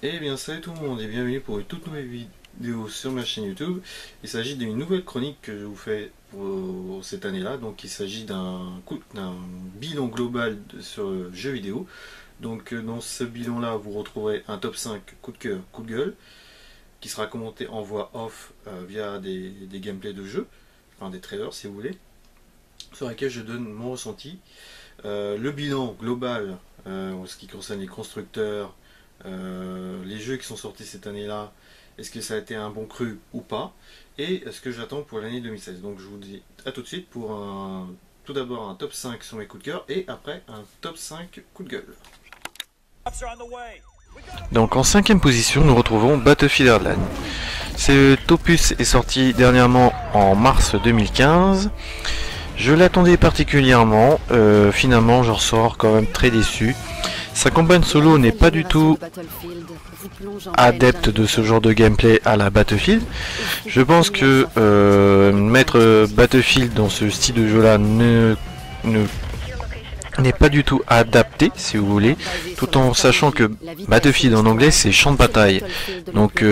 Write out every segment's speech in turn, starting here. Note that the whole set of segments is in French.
Eh bien salut tout le monde et bienvenue pour une toute nouvelle vidéo sur ma chaîne YouTube. Il s'agit d'une nouvelle chronique que je vous fais pour cette année-là. Donc il s'agit d'un bilan global sur le jeu vidéo. Donc dans ce bilan-là, vous retrouverez un top 5 coup de cœur, coup de gueule, qui sera commenté en voix off via des gameplays de jeu, enfin des trailers si vous voulez, sur lesquels je donne mon ressenti. Le bilan global en ce qui concerne les constructeurs, les jeux qui sont sortis cette année-là, est-ce que ça a été un bon cru ou pas, et ce que j'attends pour l'année 2016. Donc je vous dis à tout de suite pour tout d'abord un top 5 sur mes coups de cœur et après un top 5 coup de gueule. Donc en cinquième position nous retrouvons Battlefield Hardline. Cet opus est sorti dernièrement en mars 2015. Je l'attendais particulièrement, finalement j'en ressors quand même très déçu. Sa campagne solo n'est pas du tout adepte de ce genre de gameplay à la Battlefield. Je pense que mettre Battlefield dans ce style de jeu là n'est pas du tout adapté, si vous voulez, tout en sachant que Battlefield en anglais c'est champ de bataille. Donc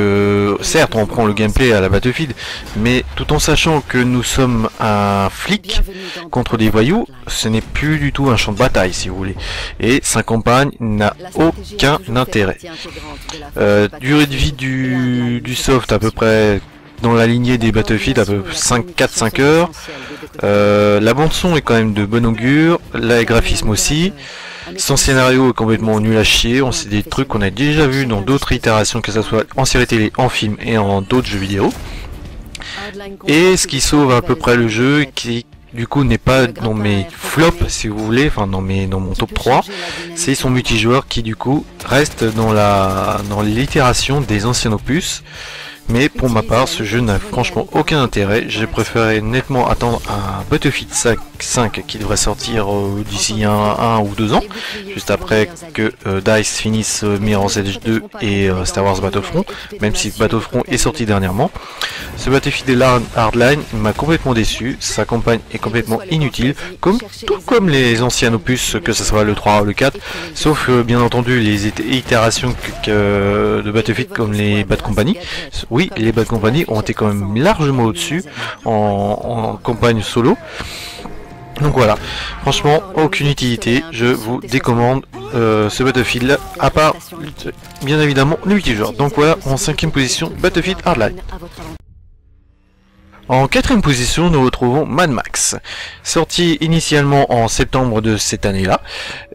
certes on prend le gameplay à la Battlefield, mais tout en sachant que nous sommes un flic contre des voyous, ce n'est plus du tout un champ de bataille, si vous voulez. Et sa campagne n'a aucun intérêt. Durée de vie du soft à peu près dans la lignée des Battlefield, à peu près 4-5 heures. La bande son est quand même de bon augure, les graphismes aussi. Son scénario est complètement nul à chier, c'est des trucs qu'on a déjà vu dans d'autres itérations, que ce soit en série télé, en film et en d'autres jeux vidéo. Et ce qui sauve à peu près le jeu, qui du coup n'est pas dans mes flops si vous voulez, enfin dans mon top 3, c'est son multijoueur qui du coup reste dans l'itération des anciens opus. Mais pour ma part, ce jeu n'a franchement aucun intérêt. J'ai préféré nettement attendre un Battlefield 5 qui devrait sortir d'ici un ou 2 ans, juste après que DICE finisse Mirror's Edge 2 et Star Wars Battlefront, même si Battlefront est sorti dernièrement. Ce Battlefield Hardline m'a complètement déçu, sa campagne est complètement inutile, tout comme les anciens opus, que ce soit le 3 ou le 4, sauf bien entendu les itérations de Battlefield comme les Bad Company. Oui, les Bad Company ont été quand même largement au-dessus en campagne solo. Donc voilà, franchement, aucune utilité, je vous décommande ce Battlefield, à part, bien évidemment, le multijoueur. Donc voilà, en cinquième position, Battlefield Hardline. En quatrième position, nous retrouvons Mad Max, sorti initialement en septembre de cette année-là.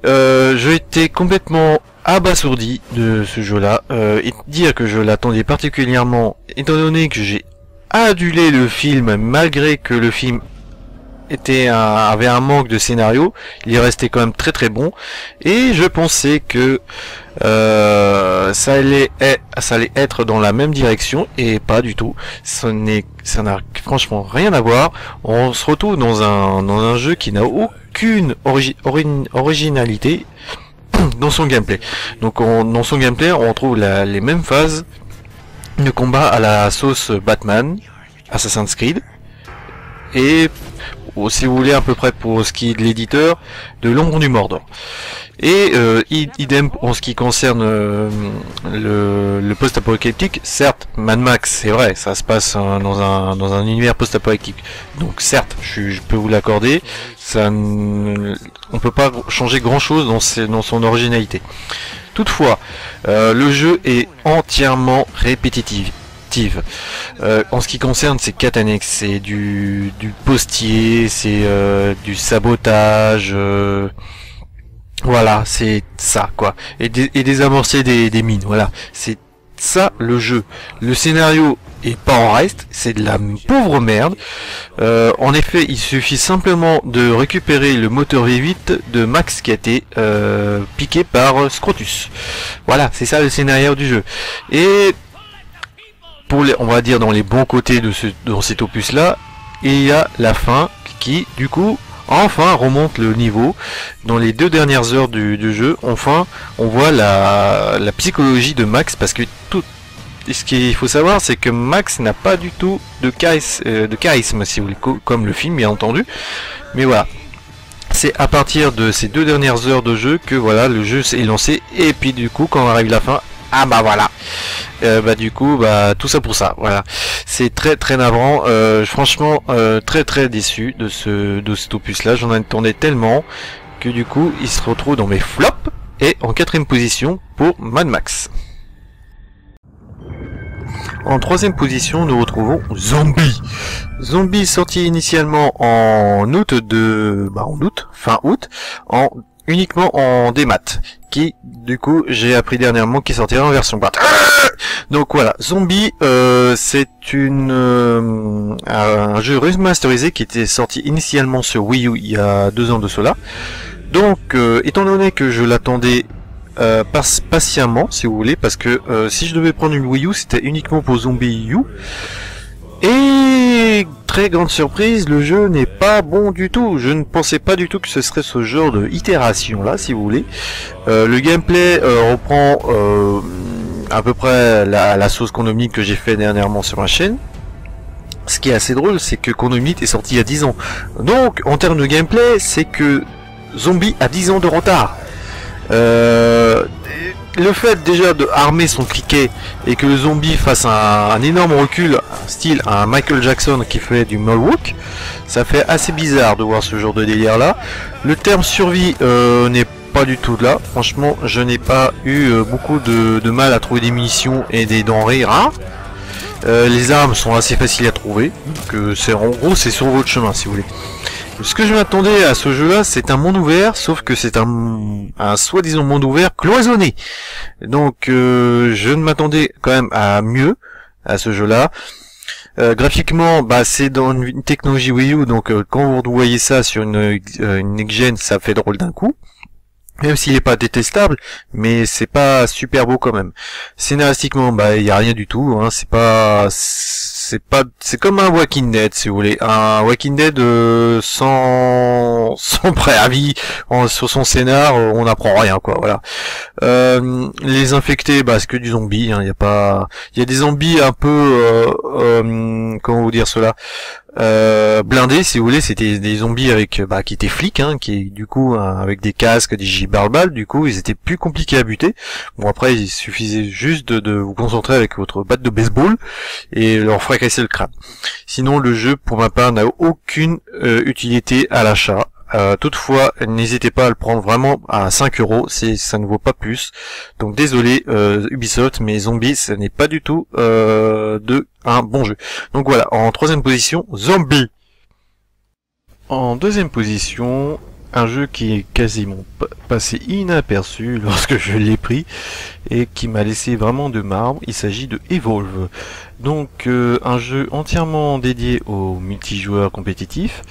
J'ai été complètement abasourdi de ce jeu-là, et dire que je l'attendais particulièrement, étant donné que j'ai adulé le film, malgré que le film avait un manque de scénario, il est resté quand même très très bon, et je pensais que ça allait être dans la même direction, et pas du tout. Ça n'a franchement rien à voir. On se retrouve dans un jeu qui n'a aucune originalité dans son gameplay. Donc dans son gameplay on retrouve les mêmes phases de combat à la sauce Batman, Assassin's Creed, et si vous voulez à peu près pour ce qui est de l'éditeur, de l'ombre du Mordor. Et idem en ce qui concerne le post-apocalyptique. Certes, Mad Max, c'est vrai, ça se passe dans un univers post-apocalyptique. Donc certes, je peux vous l'accorder, on peut pas changer grand-chose dans son originalité. Toutefois, le jeu est entièrement répétitif. En ce qui concerne ces quêtes annexes, c'est du postier, c'est du sabotage, voilà, c'est ça quoi, et désamorcer des mines, voilà, c'est ça le jeu. Le scénario est pas en reste, c'est de la pauvre merde. En effet, il suffit simplement de récupérer le moteur V8 de Max qui a été piqué par Scrotus. Voilà, c'est ça le scénario du jeu. Et on va dire dans les bons côtés dans cet opus là, il y a la fin qui du coup enfin remonte le niveau. Dans les 2 dernières heures du jeu, enfin on voit la psychologie de Max, parce que ce qu'il faut savoir, c'est que Max n'a pas du tout de charisme, si vous voulez, comme le film bien entendu, mais voilà, c'est à partir de ces 2 dernières heures de jeu que voilà, le jeu s'est lancé, et puis du coup quand arrive la fin, Ah bah voilà. Bah du coup, bah tout ça pour ça. Voilà. C'est très très navrant. Franchement, très très déçu de cet opus-là. J'en attendais tellement que du coup, il se retrouve dans mes flops et en 4ème position pour Mad Max. En 3ème position, nous retrouvons Zombie. Zombie sorti initialement en août fin août, uniquement en démat, qui du coup j'ai appris dernièrement qu'il sortira en version boîte. Donc voilà, Zombie, c'est un jeu remasterisé qui était sorti initialement sur Wii U il y a 2 ans de cela. Donc étant donné que je l'attendais patiemment, si vous voulez, parce que si je devais prendre une Wii U, c'était uniquement pour Zombie U. Et très grande surprise, le jeu n'est pas bon du tout. Je ne pensais pas du tout que ce serait ce genre de itération là, si vous voulez. Le gameplay reprend à peu près la sauce Konami que j'ai fait dernièrement sur ma chaîne. Ce qui est assez drôle, c'est que Konami est sorti il y a 10 ans. Donc, en termes de gameplay, c'est que Zombie a 10 ans de retard. Le fait déjà de armer son cliquet et que le zombie fasse un énorme recul, style un Michael Jackson qui fait du moonwalk, ça fait assez bizarre de voir ce genre de délire là. Le terme survie n'est pas du tout là. Franchement, je n'ai pas eu beaucoup de mal à trouver des munitions et des denrées rares. Les armes sont assez faciles à trouver, donc en gros c'est sur votre chemin si vous voulez. Ce que je m'attendais à ce jeu-là, c'est un monde ouvert, sauf que c'est un soi-disant monde ouvert cloisonné. Donc je ne m'attendais quand même à mieux à ce jeu-là. Graphiquement, bah c'est dans une technologie Wii U, donc quand vous voyez ça sur une next-gen, ça fait drôle d'un coup. Même s'il n'est pas détestable, mais c'est pas super beau quand même. Scénaristiquement, bah il y a rien du tout. Hein, c'est comme un Walking Dead si vous voulez, un Walking Dead sans préavis sur son scénar, on n'apprend rien quoi. Voilà. Les infectés, bah c'est que du zombie. Hein, il y a des zombies un peu, comment vous dire cela. Blindés si vous voulez, c'était des zombies avec qui étaient flics, hein, qui du coup avec des casques, des gibarbales, du coup ils étaient plus compliqués à buter. Bon après il suffisait juste de vous concentrer avec votre batte de baseball et leur fracasser le crâne. Sinon le jeu pour ma part n'a aucune utilité à l'achat. Toutefois, n'hésitez pas à le prendre vraiment à 5 €, ça ne vaut pas plus. Donc désolé Ubisoft, mais Zombie, ce n'est pas du tout un bon jeu. Donc voilà, en 3ème position, Zombie. En 2ème position, un jeu qui est quasiment passé inaperçu lorsque je l'ai pris et qui m'a laissé vraiment de marbre. Il s'agit de Evolve. Donc un jeu entièrement dédié au multijoueur compétitif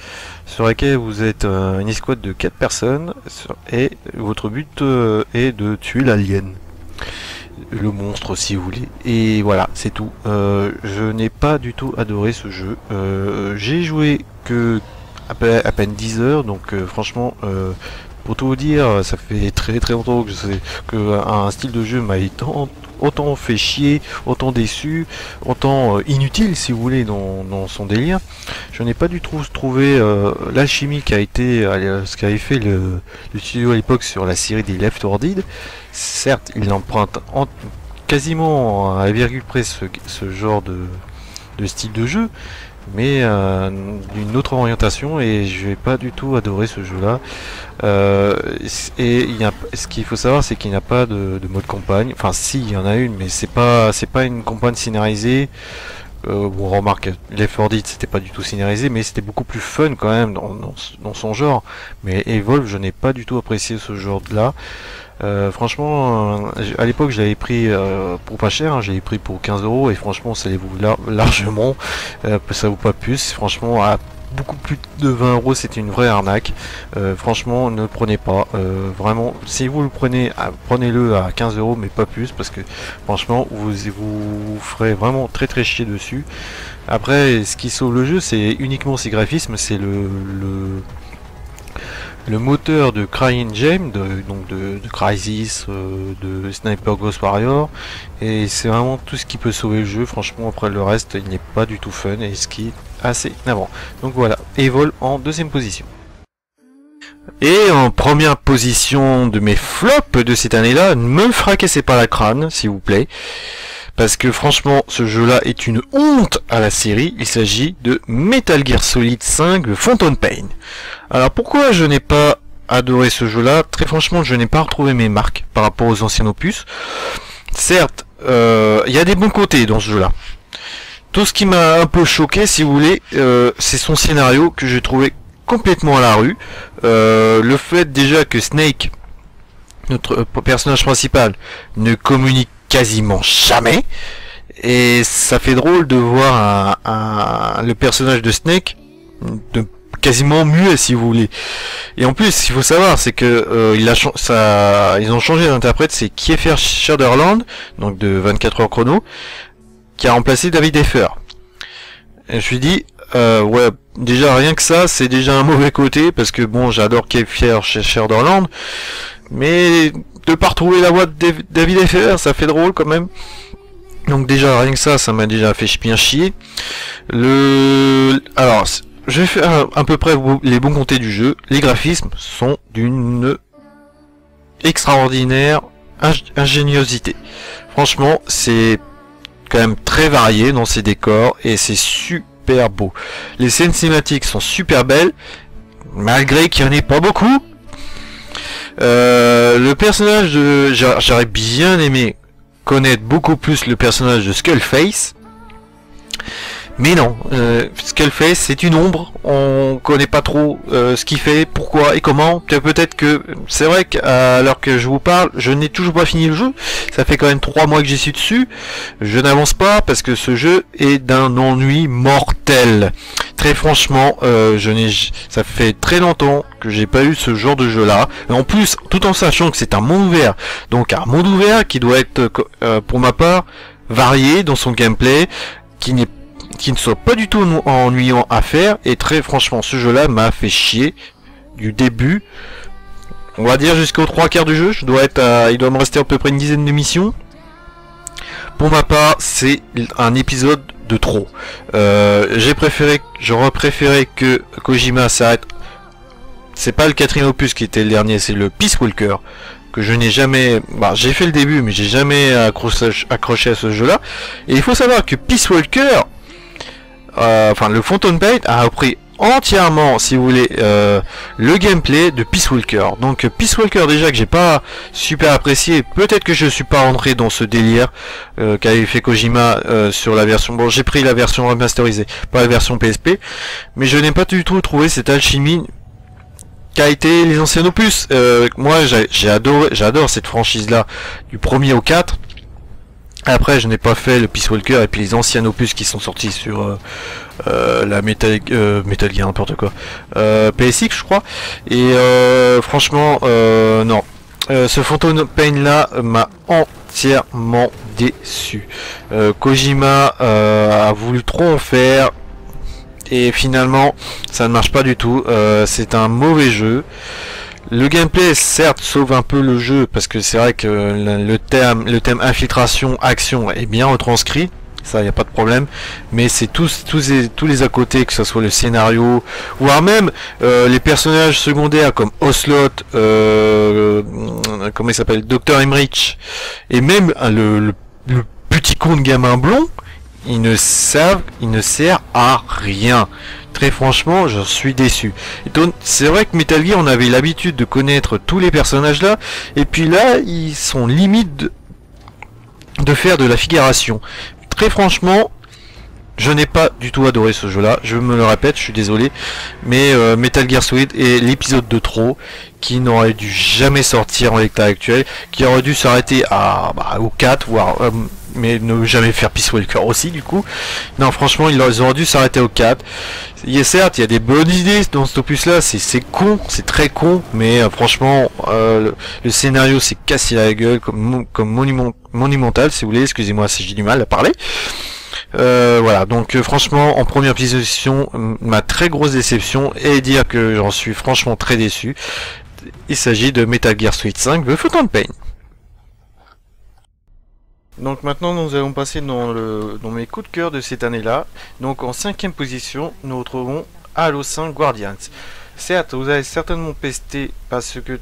sur lequel vous êtes une escouade de 4 personnes et votre but est de tuer l'alien, le monstre si vous voulez, et voilà c'est tout. Je n'ai pas du tout adoré ce jeu. J'ai joué que à peine 10 heures, donc franchement pour tout vous dire, ça fait très très longtemps que je sais que un style de jeu m'a autant fait chier, autant déçu, autant inutile si vous voulez dans son délire. Je n'ai pas du tout trouvé l'alchimie qui a été ce qu'avait fait le studio à l'époque sur la série des Left 4 Dead. Certes, il emprunte quasiment à la virgule près ce genre de style de jeu, mais d'une autre orientation, et je vais pas du tout adorer ce jeu là. Et ce qu'il faut savoir, c'est qu'il n'y a pas de mode campagne. Enfin si, il y en a une, mais c'est pas une campagne scénarisée. Bon, remarque, Left 4 Dead c'était pas du tout scénarisé, mais c'était beaucoup plus fun quand même dans son genre. Mais Evolve, je n'ai pas du tout apprécié ce genre là. Franchement, à l'époque je l'avais pris pour pas cher, hein, j'avais pris pour 15 € et franchement ça les vaut largement, ça vaut pas plus. Franchement à beaucoup plus de 20 € c'était une vraie arnaque. Franchement ne le prenez pas, vraiment si vous le prenez, prenez-le à 15 € mais pas plus, parce que franchement vous ferez vraiment très très chier dessus. Après ce qui sauve le jeu c'est uniquement ses graphismes, c'est le moteur de CryEngine, donc de Crysis, de Sniper Ghost Warrior, et c'est vraiment tout ce qui peut sauver le jeu. Franchement après le reste il n'est pas du tout fun, et ce qui est assez navrant. Donc voilà, Evolve en 2ème position. Et en première position de mes flops de cette année-là, ne me fracassez pas la crâne, s'il vous plaît. Parce que franchement, ce jeu-là est une honte à la série. Il s'agit de Metal Gear Solid 5, le Phantom Pain. Alors pourquoi je n'ai pas adoré ce jeu-là? Très franchement, je n'ai pas retrouvé mes marques par rapport aux anciens opus. Certes, il y a des bons côtés dans ce jeu-là. Tout ce qui m'a un peu choqué, si vous voulez, c'est son scénario que j'ai trouvé complètement à la rue. Le fait déjà que Snake, notre personnage principal, ne communique quasiment jamais, et ça fait drôle de voir le personnage de Snake quasiment muet, si vous voulez. Et en plus, il faut savoir, c'est que ils ont changé d'interprète, c'est Kiefer Sutherland, donc de 24 heures chrono, qui a remplacé David Effer. Et je me suis dit, ouais, déjà rien que ça, c'est déjà un mauvais côté, parce que bon, j'adore Kiefer Sutherland, mais de pas retrouver la voix de David Effer, ça fait drôle quand même. Donc déjà rien que ça m'a déjà fait bien chier. Alors, je vais faire à peu près les bons côtés du jeu. Les graphismes sont d'une extraordinaire ingéniosité. Franchement, c'est quand même très varié dans ses décors et c'est super beau. Les scènes cinématiques sont super belles, malgré qu'il n'y en ait pas beaucoup. Le personnage de... J'aurais bien aimé connaître beaucoup plus le personnage de Skullface. Mais non, Skullface c'est une ombre, on connaît pas trop ce qu'il fait, pourquoi et comment. Peut-être que c'est vrai qu'à l'heure que je vous parle, je n'ai toujours pas fini le jeu. Ça fait quand même 3 mois que j'y suis dessus. Je n'avance pas parce que ce jeu est d'un ennui mortel. Très franchement, ça fait très longtemps que j'ai pas eu ce genre de jeu là. Et en plus, tout en sachant que c'est un monde ouvert, donc un monde ouvert qui doit être, pour ma part, varié dans son gameplay, qui ne soit pas du tout ennuyant à faire, et très franchement ce jeu là m'a fait chier du début, on va dire jusqu'aux 3/4 du jeu. Il doit me rester à peu près une dizaine de missions. Pour ma part, c'est un épisode de trop. J'aurais préféré que Kojima s'arrête. C'est pas le 4e opus qui était le dernier, c'est le Peace Walker, que je n'ai jamais... j'ai fait le début, mais j'ai jamais accroché à ce jeu là. Et il faut savoir que Peace Walker, le Phantom Pain a repris entièrement, si vous voulez, le gameplay de Peace Walker. Donc Peace Walker, déjà que j'ai pas super apprécié, peut-être que je suis pas rentré dans ce délire qu'avait fait Kojima sur la version... Bon, j'ai pris la version remasterisée, pas la version PSP, mais je n'ai pas du tout trouvé cette alchimie qu'a été les anciens opus. Moi j'adore cette franchise là, du 1er au 4. Après, je n'ai pas fait le Peace Walker et puis les anciens opus qui sont sortis sur la Metal Gear, n'importe quoi, PSX, je crois. Et franchement, non. Ce Phantom Pain là m'a entièrement déçu. Kojima a voulu trop en faire et finalement, ça ne marche pas du tout. C'est un mauvais jeu. Le gameplay certes sauve un peu le jeu parce que c'est vrai que le thème infiltration action est bien retranscrit, ça y a pas de problème, mais c'est tous les à côté, que ce soit le scénario, voire même les personnages secondaires comme Ocelot, comment il s'appelle, Dr Emmerich, et même le petit con de gamin blond, il ne sert à rien. Très franchement, je suis déçu. C'est vrai que Metal Gear, on avait l'habitude de connaître tous les personnages là, et puis là, ils sont limite de faire de la figuration. Très franchement, je n'ai pas du tout adoré ce jeu-là. Je me le répète, je suis désolé, mais Metal Gear Solid est l'épisode de trop qui n'aurait dû jamais sortir en l'état actuel, qui aurait dû s'arrêter au 4, voire mais ne jamais faire Peace Walker aussi du coup. Non, franchement, ils auraient dû s'arrêter au 4. Certes, il y a des bonnes idées dans cet opus là, c'est con, c'est très con, mais franchement, le scénario s'est cassé la gueule comme monumental, si vous voulez, excusez-moi si j'ai du mal à parler. Voilà, donc franchement, en première position, ma très grosse déception, et dire que j'en suis franchement très déçu. Il s'agit de Metal Gear Solid 5, The Phantom Pain. Donc maintenant nous allons passer dans mes coups de cœur de cette année-là. Donc en 5e position, nous retrouvons Halo 5 Guardians. Certes, vous avez certainement pesté parce que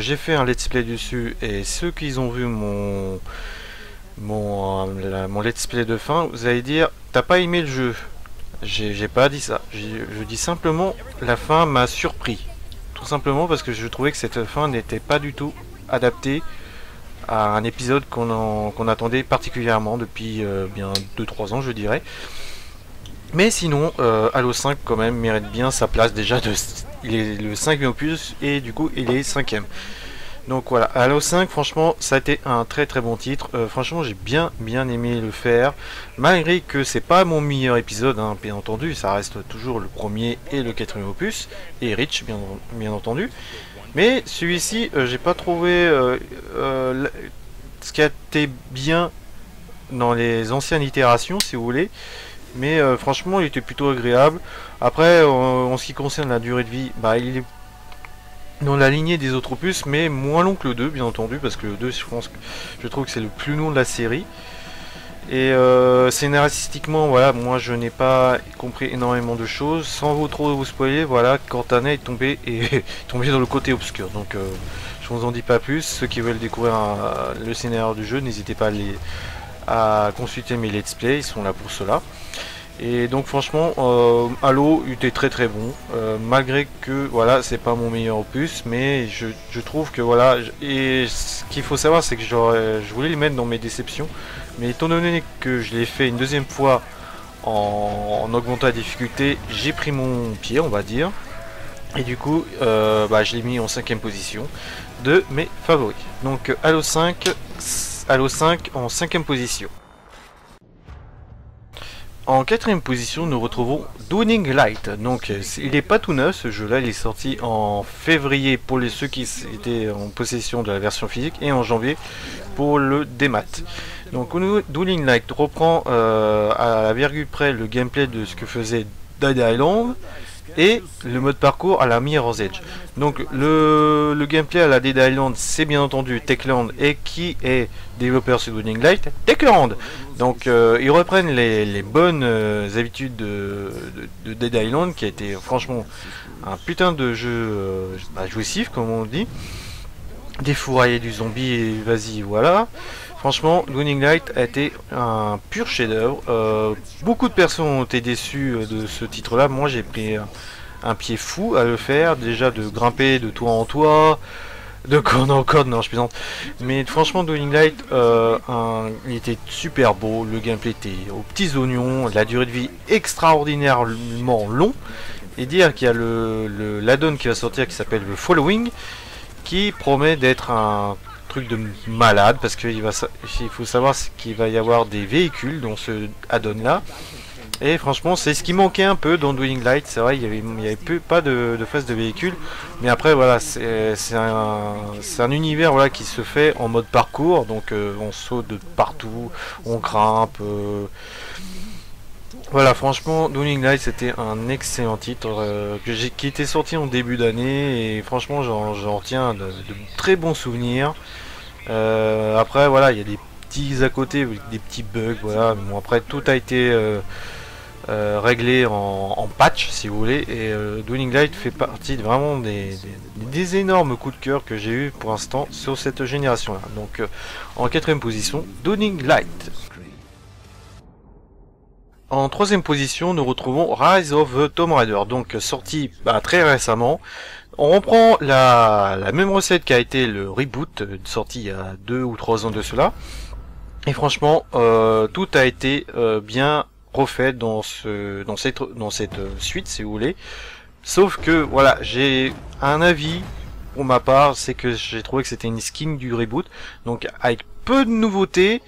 j'ai fait un let's play dessus et ceux qui ont vu mon let's play de fin, vous allez dire t'as pas aimé le jeu. J'ai pas dit ça. Je dis simplement la fin m'a surpris. Tout simplement parce que je trouvais que cette fin n'était pas du tout adaptée à un épisode qu'on attendait particulièrement depuis bien 2-3 ans je dirais. Mais sinon, Halo 5 quand même mérite bien sa place déjà il est le 5e opus et du coup il est 5e. Donc voilà, Halo 5 franchement ça a été un très très bon titre, franchement j'ai bien aimé le faire, malgré que c'est pas mon meilleur épisode hein, bien entendu, ça reste toujours le premier et le 4e opus, et Reach bien entendu, mais celui-ci j'ai pas trouvé ce qui a été bien dans les anciennes itérations si vous voulez, mais franchement il était plutôt agréable. Après en ce qui concerne la durée de vie, bah il est dans la lignée des autres opus, mais moins long que le 2 bien entendu, parce que le 2 je trouve que c'est le plus long de la série. Et scénaristiquement voilà, moi je n'ai pas compris énormément de choses, sans trop vous spoiler, voilà, Cortana est tombé dans le côté obscur, donc je vous en dis pas plus. Ceux qui veulent découvrir le scénario du jeu, n'hésitez pas à consulter mes let's play, ils sont là pour cela. Et donc franchement Halo était très bon, malgré que voilà c'est pas mon meilleur opus, mais je trouve que voilà, et ce qu'il faut savoir c'est que je voulais le mettre dans mes déceptions, mais étant donné que je l'ai fait une deuxième fois en augmentant la difficulté, j'ai pris mon pied on va dire, et du coup bah, je l'ai mis en 5e position de mes favoris. Donc Halo 5 en 5e position. En 4e position, nous retrouvons Dying Light. Donc, il n'est pas tout neuf ce jeu-là. Il est sorti en février pour ceux qui étaient en possession de la version physique et en janvier pour le démat. Donc, Dying Light reprend à la virgule près le gameplay de ce que faisait Dead Island et le mode parcours à la Mirror's Edge. Donc le gameplay à la Dead Island c'est bien entendu Techland, et qui est développeur sur Dying Light, Techland. Donc ils reprennent les bonnes habitudes de Dead Island, qui a été franchement un putain de jeu jouissif comme on dit, défourailler du zombie et vas-y voilà. Franchement, Dying Light a été un pur chef-d'œuvre. Beaucoup de personnes ont été déçues de ce titre-là. Moi, j'ai pris un pied fou à le faire. Déjà de grimper de toit en toit, de corde en corde, non, je plaisante. Mais franchement, Dying Light, il était super beau. Le gameplay était aux petits oignons. La durée de vie extraordinairement long. Et dire qu'il y a l'add-on qui va sortir qui s'appelle The Following, qui promet d'être un truc de malade, parce qu'il faut savoir qu'il va y avoir des véhicules dans ce add-on là, et franchement c'est ce qui manquait un peu dans Dying Light. C'est vrai, il y avait pas de phase de véhicules, mais après voilà, c'est un univers voilà qui se fait en mode parcours, donc on saute de partout, on grimpe, voilà. Franchement Dying Light c'était un excellent titre qui était sorti en début d'année, et franchement j'en retiens de très bons souvenirs. Après voilà, il y a des petits à côté, des petits bugs, voilà. Bon, après tout a été réglé en patch si vous voulez, et Dying Light fait partie vraiment des énormes coups de cœur que j'ai eu pour l'instant sur cette génération là. Donc en 4e position, Dying Light. En 3e position, nous retrouvons Rise of the Tomb Raider, donc sorti très récemment. On reprend la même recette qui a été le reboot, sorti il y a 2 ou 3 ans de cela. Et franchement, tout a été bien refait dans cette suite, si vous voulez. Sauf que, voilà, j'ai un avis pour ma part, c'est que j'ai trouvé que c'était une skin du reboot. Donc avec peu de nouveautés.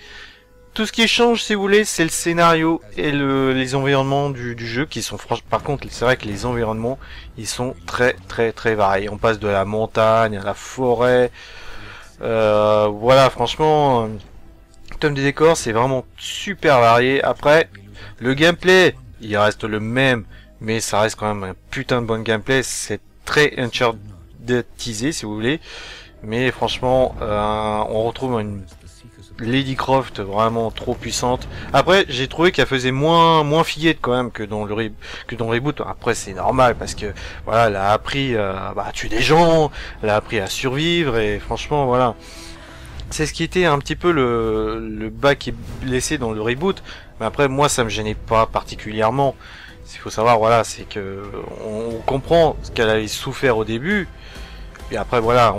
Tout ce qui change, si vous voulez, c'est le scénario et les environnements du jeu qui sont franchement. Par contre, c'est vrai que les environnements, ils sont très variés. On passe de la montagne à la forêt. Voilà, franchement, le tome des décors, c'est vraiment super varié. Après, le gameplay, il reste le même, mais ça reste quand même un putain de bon gameplay. C'est très Uncharted-tisé, si vous voulez. Mais franchement, on retrouve Lady Croft vraiment trop puissante. Après j'ai trouvé qu'elle faisait moins fillette quand même que dans le reboot. Après c'est normal parce que voilà, elle a appris à tuer des gens, elle a appris à survivre et franchement voilà. C'est ce qui était un petit peu le bas qui est blessé dans le reboot. Mais après moi ça me gênait pas particulièrement. Il faut savoir voilà, c'est que on comprend ce qu'elle avait souffert au début. Et après voilà,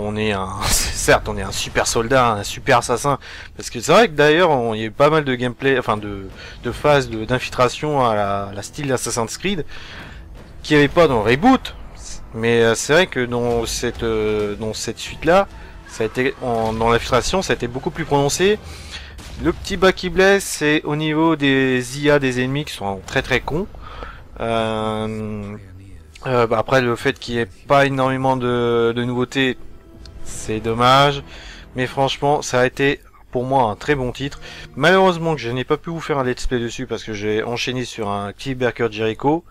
certes on est un super soldat, un super assassin, parce que c'est vrai que d'ailleurs il y a eu pas mal de gameplay, enfin de phases d'infiltration à la style Assassin's Creed, qui avait pas dans le reboot, mais c'est vrai que dans cette suite là, ça a été dans l'infiltration, ça a été beaucoup plus prononcé. Le petit bas qui blesse, c'est au niveau des IA des ennemis qui sont très cons. Après le fait qu'il n'y ait pas énormément de nouveautés, c'est dommage, mais franchement ça a été pour moi un très bon titre. Malheureusement que je n'ai pas pu vous faire un let's play dessus parce que j'ai enchaîné sur un Cliff Barker Jericho,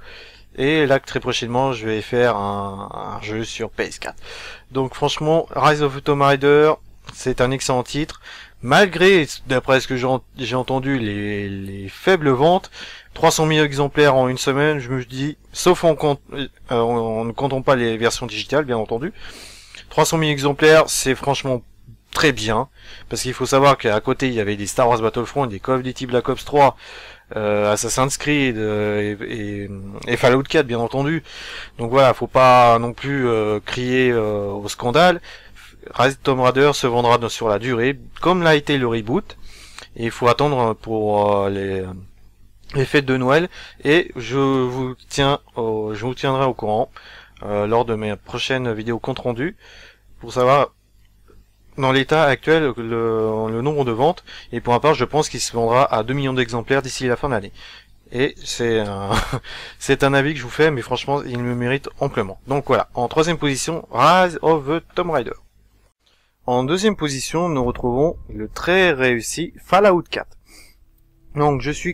et là très prochainement je vais faire un jeu sur PS4. Donc franchement Rise of the Tomb Raider c'est un excellent titre, malgré, d'après ce que j'ai entendu, les faibles ventes. 300 000 exemplaires en une semaine, je me dis, sauf en ne comptant pas les versions digitales, bien entendu. 300 000 exemplaires, c'est franchement très bien, parce qu'il faut savoir qu'à côté, il y avait des Star Wars Battlefront, des Call of Duty Black Ops 3, Assassin's Creed et Fallout 4, bien entendu. Donc voilà, faut pas non plus crier au scandale. Rise of the Tomb Raider se vendra sur la durée, comme l'a été le reboot, et il faut attendre pour les fêtes de Noël, et je vous tiendrai au courant lors de mes prochaines vidéos compte rendu pour savoir dans l'état actuel le nombre de ventes, et pour ma part je pense qu'il se vendra à 2 millions d'exemplaires d'ici la fin de l'année. Et c'est c'est un avis que je vous fais, mais franchement il me mérite amplement. Donc voilà, en troisième position, Rise of the Tomb Raider. En deuxième position, nous retrouvons le très réussi Fallout 4. Donc je suis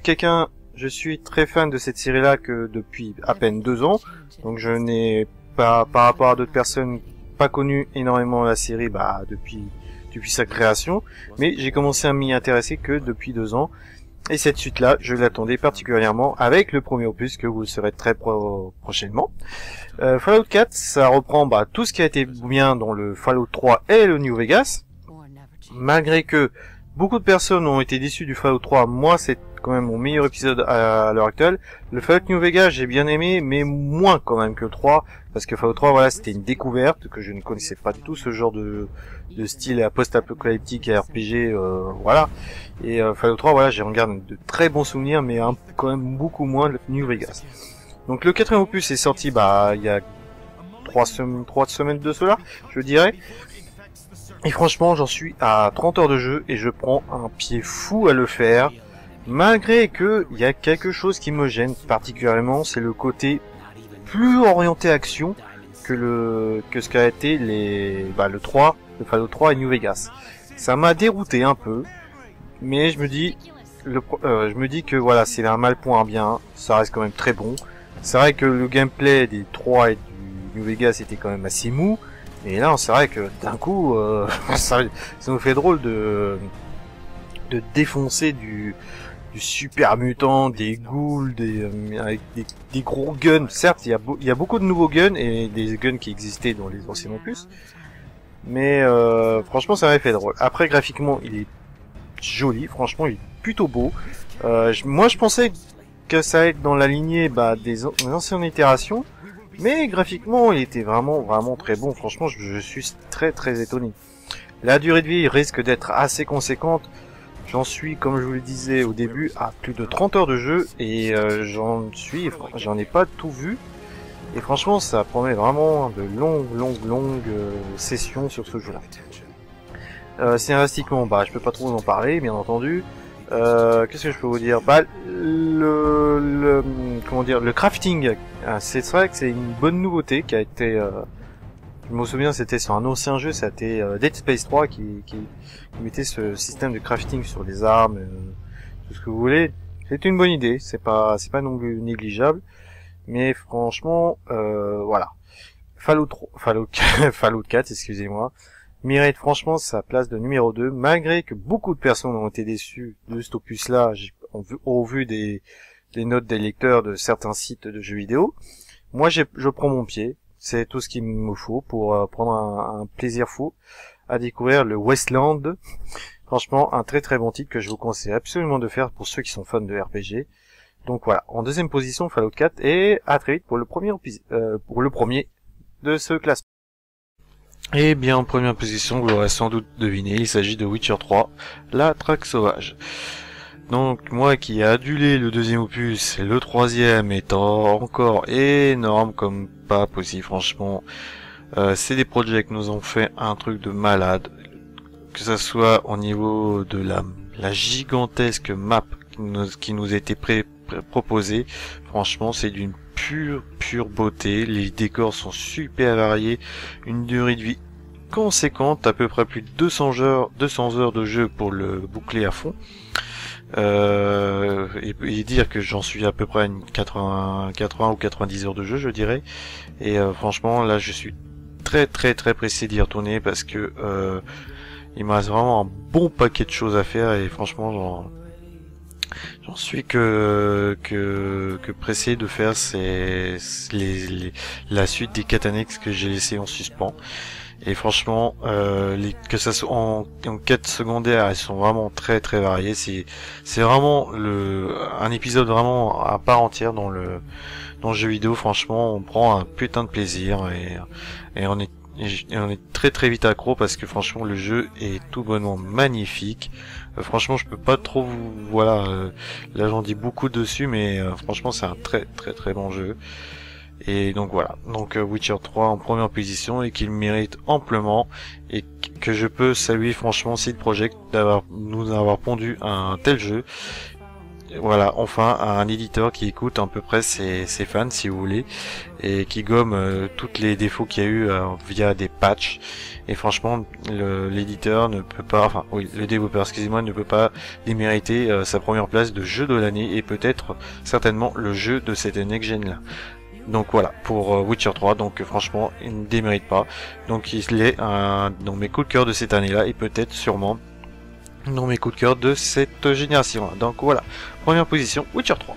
très fan de cette série-là que depuis à peine 2 ans. Donc je n'ai pas, par rapport à d'autres personnes, pas connu énormément la série depuis sa création. Mais j'ai commencé à m'y intéresser que depuis 2 ans. Et cette suite-là, je l'attendais particulièrement avec le premier opus que vous saurez très prochainement. Fallout 4, ça reprend tout ce qui a été bien dans le Fallout 3 et le New Vegas. Malgré que beaucoup de personnes ont été déçues du Fallout 3, moi c'est quand même mon meilleur épisode à l'heure actuelle. Le Fallout New Vegas j'ai bien aimé, mais moins quand même que le 3, parce que Fallout 3 voilà, c'était une découverte, que je ne connaissais pas du tout ce genre de style post-apocalyptique et RPG, voilà. Et Fallout 3 voilà, j'ai regardé de très bons souvenirs, mais quand même beaucoup moins le New Vegas. Donc le quatrième opus est sorti il y a 3 semaines de cela, je dirais. Et franchement, j'en suis à 30 heures de jeu et je prends un pied fou à le faire. Malgré que il y a quelque chose qui me gêne particulièrement, c'est le côté plus orienté action que ce qu'a été le Fallout 3 et New Vegas. Ça m'a dérouté un peu, mais je me dis que voilà, c'est un mal pour un bien, ça reste quand même très bon. C'est vrai que le gameplay des 3 et du New Vegas était quand même assez mou, et là c'est vrai que d'un coup ça nous fait drôle de défoncer du super mutant, des ghouls, avec des gros guns. Certes, il y a beaucoup de nouveaux guns et des guns qui existaient dans les anciens opus, mais franchement ça m'avait fait drôle. Après graphiquement il est joli, franchement il est plutôt beau. Moi je pensais que ça allait être dans la lignée des anciennes itérations, mais graphiquement il était vraiment très bon. Franchement je suis très étonné. La durée de vie risque d'être assez conséquente. J'en suis, comme je vous le disais au début, à plus de 30 heures de jeu, et j'en ai pas tout vu, et franchement ça promet vraiment de longues sessions sur ce jeu-là. Scénaristiquement, je peux pas trop en parler, bien entendu. Qu'est-ce que je peux vous dire? Le crafting, c'est vrai que c'est une bonne nouveauté qui a été... je me souviens, c'était sur un ancien jeu, c'était Dead Space 3 qui mettait ce système de crafting sur les armes, tout ce que vous voulez. C'est une bonne idée, c'est pas non plus négligeable, mais franchement, voilà. Fallout 4, excusez-moi, mérite franchement sa place de numéro 2, malgré que beaucoup de personnes ont été déçues de cet opus-là, au vu des notes des lecteurs de certains sites de jeux vidéo. Moi, je prends mon pied, c'est tout ce qu'il me faut pour prendre un plaisir fou à découvrir le Wasteland. Franchement, un très très bon titre que je vous conseille absolument de faire pour ceux qui sont fans de RPG. Donc voilà, en deuxième position, Fallout 4, et à très vite pour le premier de ce classement. Et bien en première position, vous l'aurez sans doute deviné, il s'agit de Witcher 3, la traque sauvage. Donc moi qui ai adulé le deuxième opus, et le troisième étant encore énorme comme pas possible, franchement, CD Projekt nous ont fait un truc de malade, que ça soit au niveau de la gigantesque map qui nous était proposée. Franchement, c'est d'une pure beauté, les décors sont super variés, une durée de vie conséquente, à peu près plus de 200 heures de jeu pour le boucler à fond. Et dire que j'en suis à peu près à une 80 ou 90 heures de jeu, je dirais. Et franchement, là, je suis très pressé d'y retourner parce que il me reste vraiment un bon paquet de choses à faire et franchement, j'en suis que pressé de faire la suite des 4 annexes que j'ai laissé en suspens. Et franchement, que ça soit en quête secondaire, elles sont vraiment très variées. C'est vraiment un épisode vraiment à part entière dans le jeu vidéo. Franchement, on prend un putain de plaisir et on est très vite accro parce que franchement le jeu est tout bonnement magnifique. Franchement, je peux pas trop là j'en dis beaucoup dessus, mais franchement c'est un très bon jeu. Et donc voilà, donc Witcher 3 en première position et qu'il mérite amplement, et que je peux saluer franchement CD Projekt nous avoir pondu un tel jeu. Voilà, enfin un éditeur qui écoute à peu près ses fans, si vous voulez, et qui gomme tous les défauts qu'il y a eu via des patchs. Et franchement, l'éditeur ne peut pas, enfin oui, le développeur, excusez-moi, ne peut pas démériter sa première place de jeu de l'année et peut-être certainement le jeu de cette next gen là. Donc voilà, pour Witcher 3, donc franchement, il ne démérite pas. Donc il est dans mes coups de cœur de cette année-là, et peut-être sûrement dans mes coups de cœur de cette génération. Donc voilà, première position, Witcher 3.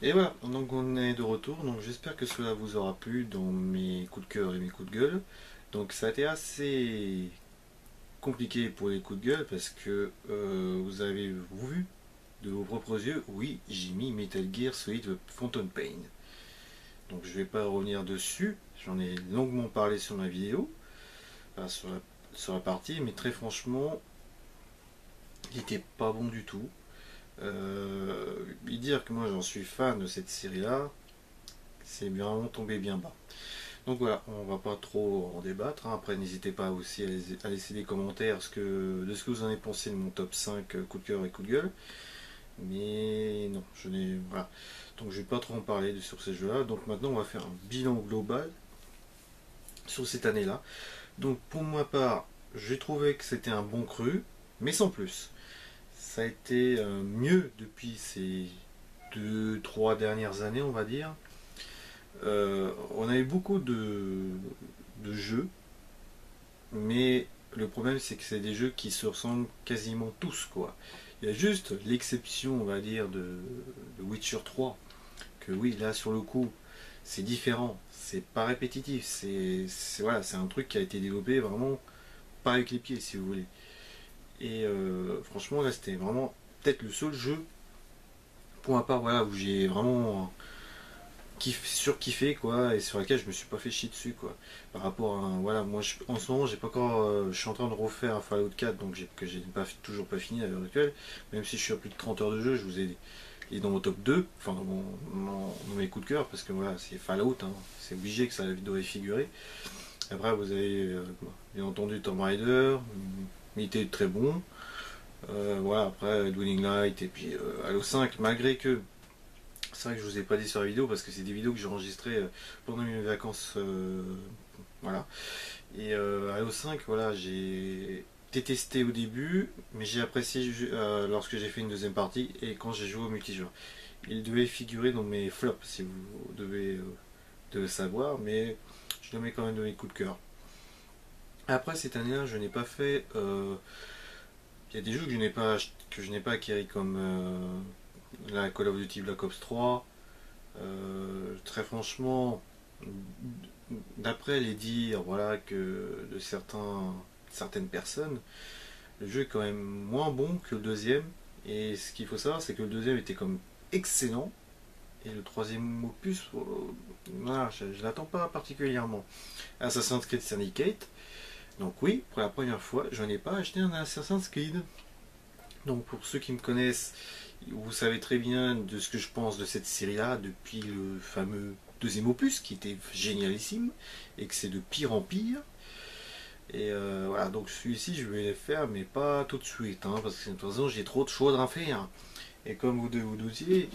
Et voilà, donc on est de retour, donc j'espère que cela vous aura plu dans mes coups de cœur et mes coups de gueule. Donc ça a été assez compliqué pour les coups de gueule, parce que vous avez vu de vos propres yeux, oui, j'ai mis Metal Gear Solid Phantom Pain. Donc je vais pas revenir dessus, j'en ai longuement parlé sur ma vidéo, enfin, sur la partie, mais très franchement, il était pas bon du tout. Et dire que moi j'en suis fan de cette série là, c'est vraiment tombé bien bas. Donc voilà, on va pas trop en débattre, hein. Après n'hésitez pas aussi à laisser des commentaires de ce que vous en avez pensé de mon top 5 coup de cœur et coup de gueule. Mais non, voilà. Donc je vais pas trop en parler sur ces jeux là. Donc maintenant on va faire un bilan global sur cette année là. Donc pour ma part, j'ai trouvé que c'était un bon cru, mais sans plus. Ça a été mieux depuis ces 2-3 dernières années, on va dire. On a eu beaucoup de jeux, mais le problème c'est que c'est des jeux qui se ressemblent quasiment tous, quoi. Il y a juste l'exception, on va dire, de Witcher 3, que oui, là sur le coup c'est différent, c'est pas répétitif, voilà, c'est un truc qui a été développé vraiment pas avec les pieds, si vous voulez. Et franchement là c'était vraiment peut-être le seul jeu pour ma part, voilà, où j'ai vraiment surkiffé, quoi, et sur laquelle je me suis pas fait chier dessus, quoi. Par rapport à voilà, moi en ce moment j'ai pas encore je suis en train de refaire un Fallout 4, donc que j'ai toujours pas fini à l'heure actuelle, même si je suis à plus de 30 heures de jeu. Je vous ai dit dans mon top 2, enfin dans mes coups de cœur, parce que voilà, c'est Fallout, hein, c'est obligé que ça devrait figurer. Après vous avez bien entendu Tomb Raider, il était très bon. Voilà, après Dwelling Light, et puis Halo 5, malgré que c'est vrai que je vous ai pas dit sur la vidéo, parce que c'est des vidéos que j'ai enregistrées pendant mes vacances, voilà. Et Halo 5, voilà, j'ai détesté au début, mais j'ai apprécié lorsque j'ai fait une deuxième partie et quand j'ai joué au multijoueur. Il devait figurer dans mes flops, si vous devez le savoir, mais je le mets quand même dans mes coups de cœur. Après cette année-là, je n'ai pas fait. Il y a des jeux que je n'ai pas acquéris comme la Call of Duty Black Ops 3. Très franchement, d'après les dires voilà, de certaines personnes, le jeu est quand même moins bon que le deuxième. Et ce qu'il faut savoir, c'est que le deuxième était comme excellent. Et le troisième opus, voilà, je ne l'attends pas particulièrement. Assassin's Creed Syndicate. Donc oui, pour la première fois, je n'ai pas acheté un Assassin's Creed. Donc pour ceux qui me connaissent, vous savez très bien de ce que je pense de cette série-là depuis le fameux deuxième opus qui était génialissime et que c'est de pire en pire. Et voilà, donc celui-ci je vais le faire mais pas tout de suite, hein, parce que de toute façon j'ai trop de choses à faire. Et comme vous devez vous douter,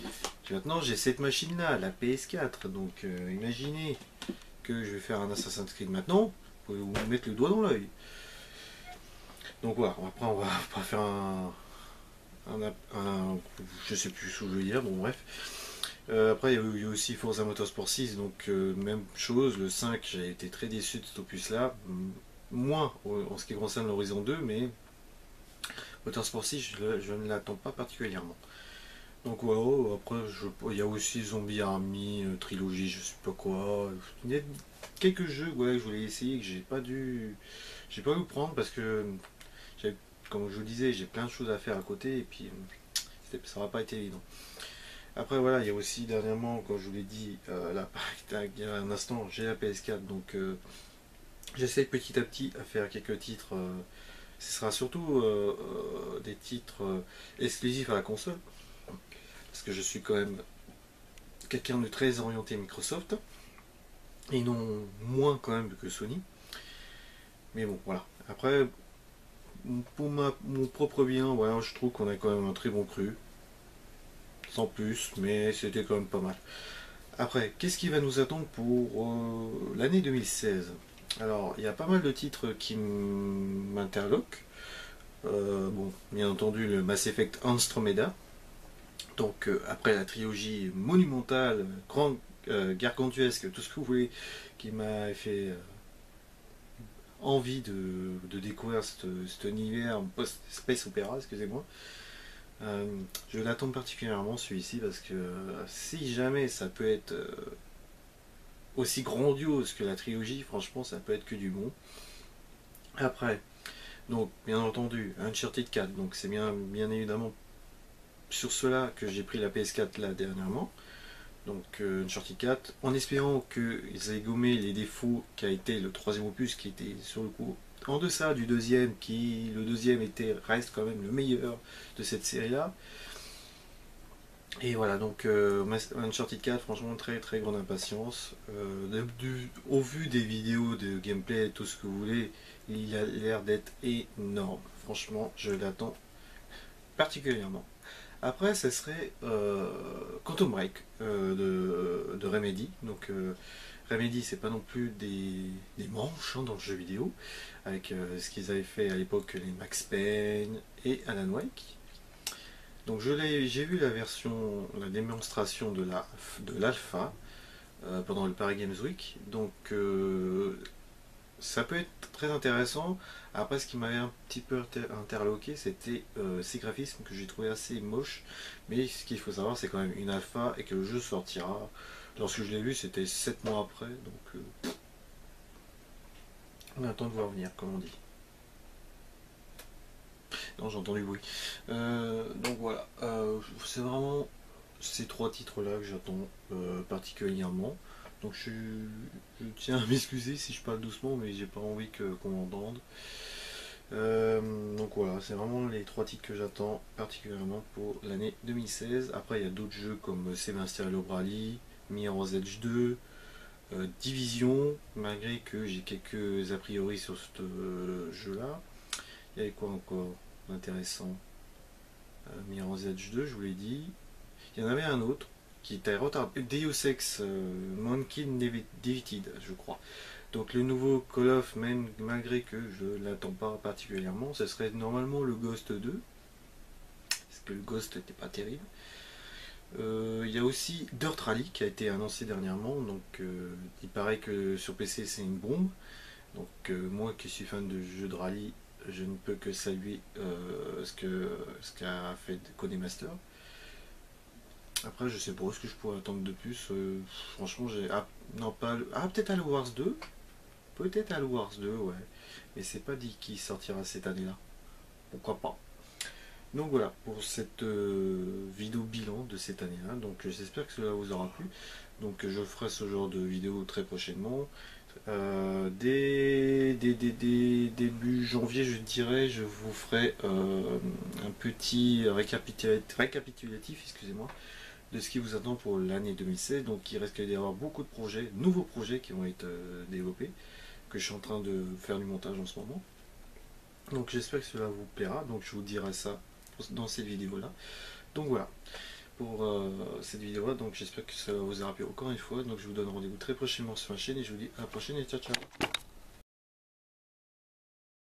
maintenant j'ai cette machine-là, la PS4, donc imaginez que je vais faire un Assassin's Creed maintenant, vous pouvez vous mettre le doigt dans l'œil. Donc voilà, après on va pas faire je sais plus ce que je veux dire, bon bref. Après il y a aussi Forza Motorsport 6, donc même chose, le 5 j'ai été très déçu de cet opus là, moins en ce qui concerne l'Horizon 2, mais Motorsport 6 je ne l'attends pas particulièrement. Donc voilà, après il y a aussi Zombie Army, trilogie, je sais pas quoi. Il y a quelques jeux ouais, que je voulais essayer que j'ai pas pu prendre parce que comme je vous disais, j'ai plein de choses à faire à côté et puis ça va pas été évident. Après voilà, il y a aussi dernièrement, comme je vous l'ai dit, là, il y a un instant, j'ai la PS4, donc j'essaie petit à petit à faire quelques titres. Ce sera surtout des titres exclusifs à la console, parce que je suis quand même quelqu'un de très orienté Microsoft, et non moins quand même que Sony. Mais bon, voilà. Après, pour mon propre bien, voilà, je trouve qu'on a quand même un très bon cru. Sans plus, mais c'était quand même pas mal. Après, qu'est-ce qui va nous attendre pour l'année 2016? Alors, il y a pas mal de titres qui m'interloquent. Bon, bien entendu, le Mass Effect Andromeda. Donc, après la trilogie monumentale, grande, gargantuesque, tout ce que vous voulez, qui m'a fait envie de découvrir cet univers post-space opéra, excusez-moi. Je l'attends particulièrement celui-ci parce que si jamais ça peut être aussi grandiose que la trilogie, franchement ça peut être que du bon. Après, donc bien entendu, Uncharted 4, donc c'est bien évidemment sur cela que j'ai pris la PS4 là dernièrement. Donc Uncharted 4, en espérant qu'ils aient gommé les défauts qu'a été le troisième opus qui était sur le coup en deçà du deuxième, qui le deuxième reste quand même le meilleur de cette série là. Et voilà, donc Uncharted 4, franchement, très très grande impatience. Au vu des vidéos de gameplay, tout ce que vous voulez, il a l'air d'être énorme. Franchement, je l'attends particulièrement. Après, ce serait Quantum Break de Remedy. Donc, Remedy, c'est pas non plus des manches hein, dans le jeu vidéo, avec ce qu'ils avaient fait à l'époque, les Max Payne et Alan Wake. Donc j'ai vu la démonstration de l'alpha pendant le Paris Games Week. Donc ça peut être très intéressant. Après ce qui m'avait un petit peu interloqué, c'était ces graphismes que j'ai trouvé assez moches. Mais ce qu'il faut savoir, c'est quand même une alpha et que le jeu sortira. Lorsque je l'ai vu, c'était 7 mois après. Donc on attend de voir venir, comme on dit. Non, j'ai entendu le bruit. Donc voilà, c'est vraiment ces trois titres-là que j'attends particulièrement. Donc je tiens à m'excuser si je parle doucement, mais j'ai pas envie qu'on m'entende. Donc voilà, c'est vraiment les trois titres que j'attends particulièrement pour l'année 2016. Après, il y a d'autres jeux comme Sébastien Lobrali, Mirror's Edge 2, Division, malgré que j'ai quelques a priori sur ce jeu-là. Il y avait quoi encore intéressant? Mirror's Edge 2, je vous l'ai dit. Il y en avait un autre qui était retardé. Deus Ex Mankind Divided, je crois. Donc le nouveau Call of, même malgré que je ne l'attends pas particulièrement, ce serait normalement le Ghost 2. Parce que le Ghost n'était pas terrible. Il y a aussi Dirt Rally qui a été annoncé dernièrement. Donc il paraît que sur PC c'est une bombe. Donc moi qui suis fan de jeux de rallye, je ne peux que saluer ce qu'a fait Codemaster. Après je sais pas ce que je pourrais attendre de plus. Franchement j'ai... Ah, non pas... Ah peut-être Halo Wars 2. Peut-être Halo Wars 2, ouais. Mais c'est pas dit qu'il sortira cette année-là. Pourquoi pas. Donc voilà pour cette vidéo bilan de cette année-là. Donc j'espère que cela vous aura plu. Donc je ferai ce genre de vidéo très prochainement. Début janvier, je dirais, je vous ferai un petit récapitulatif, excusez-moi, de ce qui vous attend pour l'année 2016. Donc il risque d'y avoir beaucoup de projets, nouveaux projets qui vont être développés, que je suis en train de faire du montage en ce moment. Donc j'espère que cela vous plaira. Donc je vous dirai ça dans cette vidéo là. Donc voilà pour cette vidéo là. Donc j'espère que ça vous aura plu encore une fois. Donc je vous donne rendez-vous très prochainement sur ma chaîne et je vous dis à la prochaine et ciao ciao.